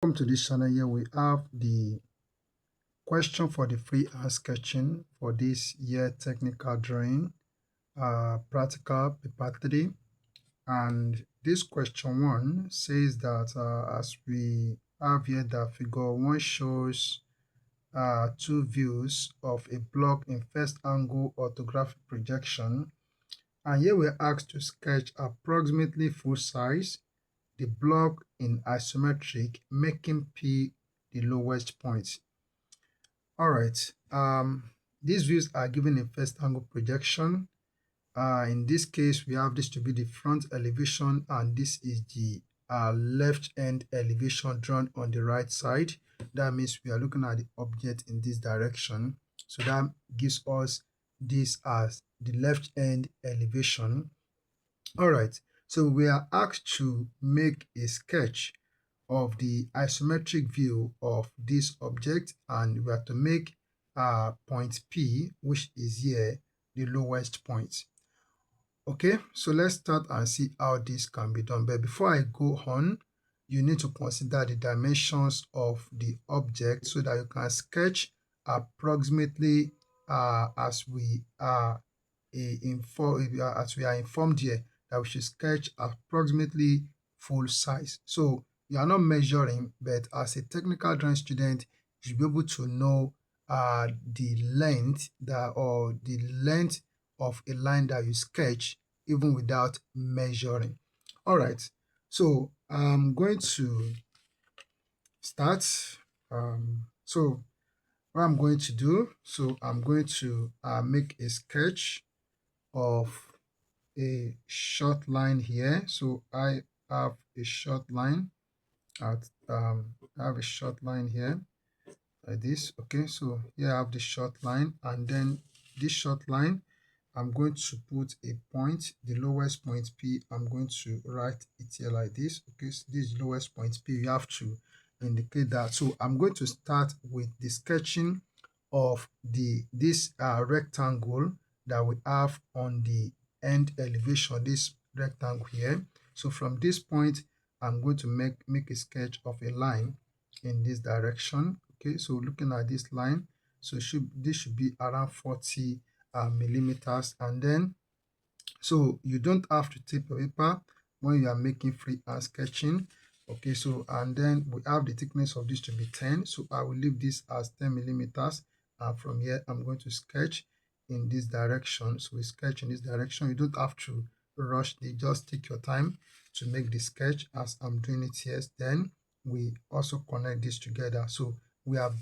Welcome to this channel. Here we have the question for the freehand sketching for this year technical drawing, practical paper 3. And this question 1 says that as we have here, the figure 1 shows two views of a block in first angle orthographic projection, and here we're asked to sketch approximately full size the block in isometric, making P the lowest point. All right. These views are given in first angle projection. In this case, we have this to be the front elevation, and this is the left end elevation drawn on the right side. That means we are looking at the object in this direction. So that gives us this as the left end elevation. All right. So we are asked to make a sketch of the isometric view of this object, and we have to make point P, which is here, the lowest point. Okay, so let's start and see how this can be done. But before I go on, you need to consider the dimensions of the object so that you can sketch approximately as we are informed here that we should sketch approximately full size. So you are not measuring, but as a technical drawing student, you should be able to know the length of a line that you sketch even without measuring. All right, so I'm going to start. So what I'm going to do, so I'm going to make a sketch of a short line here. So I have a short line I have a short line here like this. Okay, so here I have the short line, and then this short line I'm going to put a point, the lowest point P. I'm going to write it here like this. Okay, so this is lowest point P. You have to indicate that. So I'm going to start with the sketching of this rectangle that we have on the end elevation, this rectangle here. So from this point, I'm going to make a sketch of a line in this direction. Okay, so looking at this line, so this should be around 40 millimeters. And then, so you don't have to tape your paper when you are making freehand sketching. Okay, so and then we have the thickness of this to be 10, so I will leave this as 10 millimeters. And from here I'm going to sketch in this direction. So we sketch in this direction. You don't have to rush it, just take your time to make the sketch as I'm doing it here. Then we also connect this together. So we have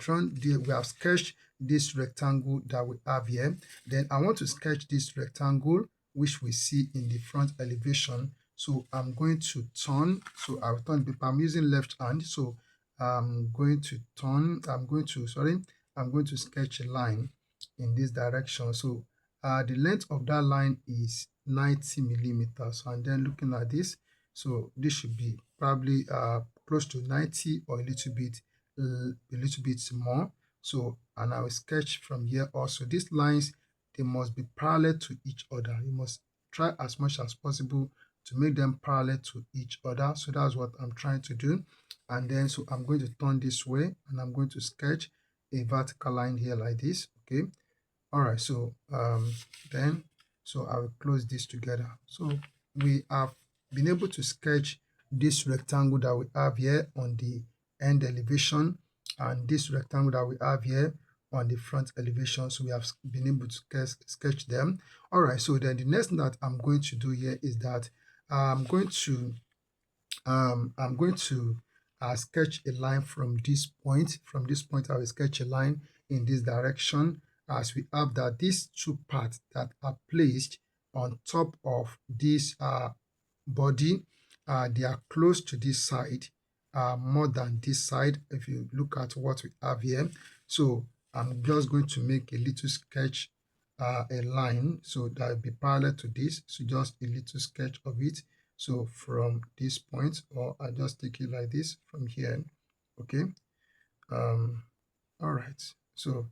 sketched this rectangle that we have here. Then I want to sketch this rectangle which we see in the front elevation. So I'm going to turn, so I'll turn the paper. I'm using left hand, so I'm going to sketch a line in this direction. So the length of that line is 90 millimeters. And then looking at this, so this should be probably close to 90 or a little bit more. So, and I will sketch from here also. These lines, they must be parallel to each other. You must try as much as possible to make them parallel to each other. So that's what I'm trying to do. And then, so I'm going to turn this way, and I'm going to sketch a vertical line here like this. Okay. All right. So then, so I will close this together. So we have been able to sketch this rectangle that we have here on the end elevation, and this rectangle that we have here on the front elevation. So we have been able to sketch them. All right, so then the next thing that I'm going to do here is that I'm going to sketch a line from this point. From this point, I will sketch a line in this direction, as we have that these two parts that are placed on top of this body, they are close to this side more than this side, if you look at what we have here. So I'm just going to make a little sketch, a line, so that will be parallel to this. So just a little sketch of it. So from this point, or I just take it like this from here. Okay. All right, so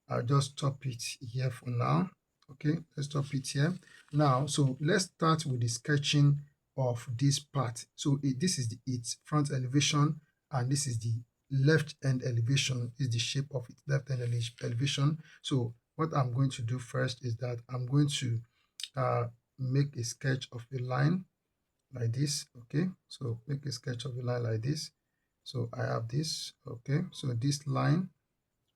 I'll just stop it here for now. Okay, let's stop it here now. So let's start with the sketching of this part. So this is its front elevation, and this is the left end elevation, is the shape of its left end elevation. So what I'm going to do first is that I'm going to make a sketch of a line like this. Okay, so make a sketch of a line like this. So I have this. Okay, so this line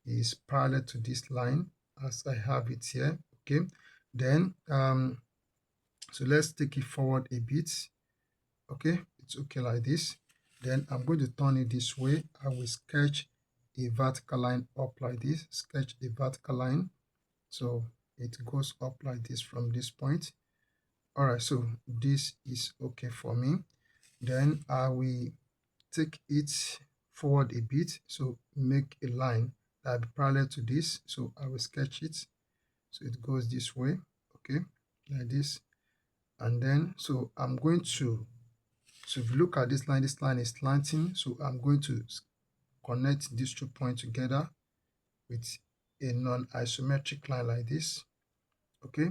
is parallel to this line as I have it here. Okay, then so let's take it forward a bit. Okay, it's okay like this. Then I'm going to turn it this way. I will sketch a vertical line up like this. Sketch a vertical line, so it goes up like this from this point. All right, so this is okay for me. Then I will take it forward a bit, so make a line that will be parallel to this. So I will sketch it, so it goes this way. Okay, like this. And then so I'm going to, so if you look at this line is slanting, so I'm going to connect these 2 points together with a non-isometric line like this. Okay,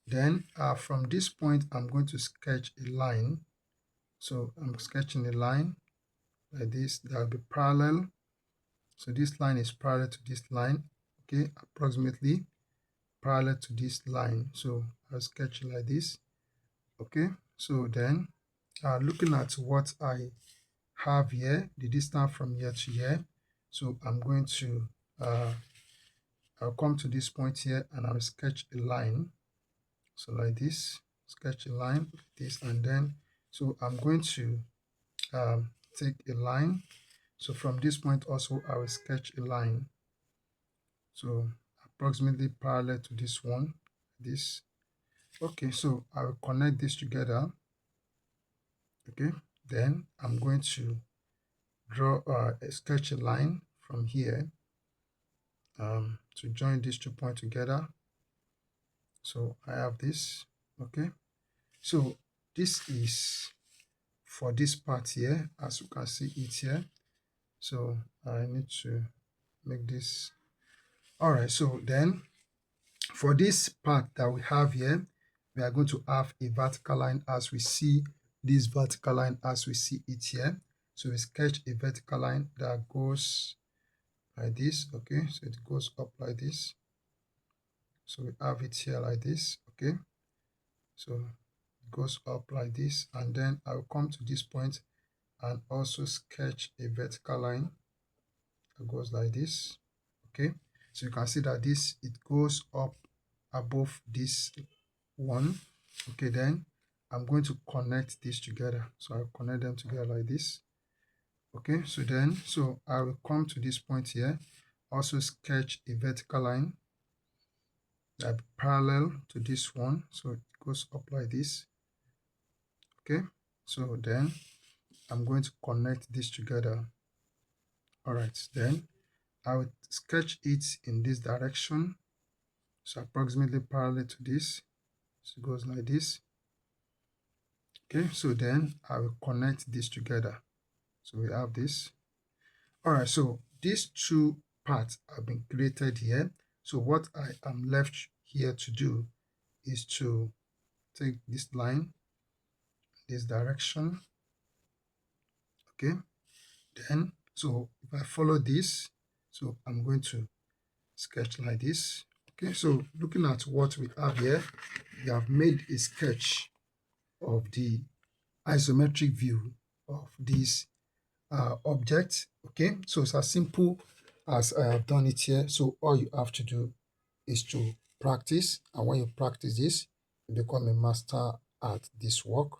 then from this point I'm going to sketch a line. So I'm sketching a line like this that will be parallel. So this line is parallel to this line, okay, approximately parallel to this line. So I'll sketch it like this. Okay, so then looking at what I have here, the distance from here to here, so I'm going to I'll come to this point here and I'll sketch a line. So like this, sketch a line like this, and then so I'm going to take a line. So from this point also I will sketch a line, so approximately parallel to this one, this. Okay, so I will connect this together. Okay, then I'm going to draw sketch a line from here to join these 2 points together. So I have this. Okay, so this is for this part here, as you can see it here. So I need to make this. All right, so then for this part that we have here, we are going to have a vertical line as we see this vertical line as we see it here. So we sketch a vertical line that goes like this. Okay, so it goes up like this. So we have it here like this. Okay, so it goes up like this, and then I will come to this point and also sketch a vertical line that goes like this. Okay, so you can see that this, it goes up above this one. Okay, then I'm going to connect this together, so I'll connect them together like this. Okay, so then so I will come to this point here, also sketch a vertical line that parallel to this one, so it goes up like this. Okay, so then I'm going to connect this together. All right, then I will sketch it in this direction, so approximately parallel to this. So it goes like this. Okay, so then I will connect this together, so we have this. All right, so these 2 parts have been created here. So what I am left here to do is to take this line, this direction. Okay, then so if I follow this, so I'm going to sketch like this. Okay, so looking at what we have here, we have made a sketch of the isometric view of this object. Okay, so it's as simple as I have done it here. So all you have to do is to practice, and when you practice this, you become a master at this work.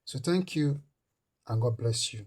So thank you, and God bless you.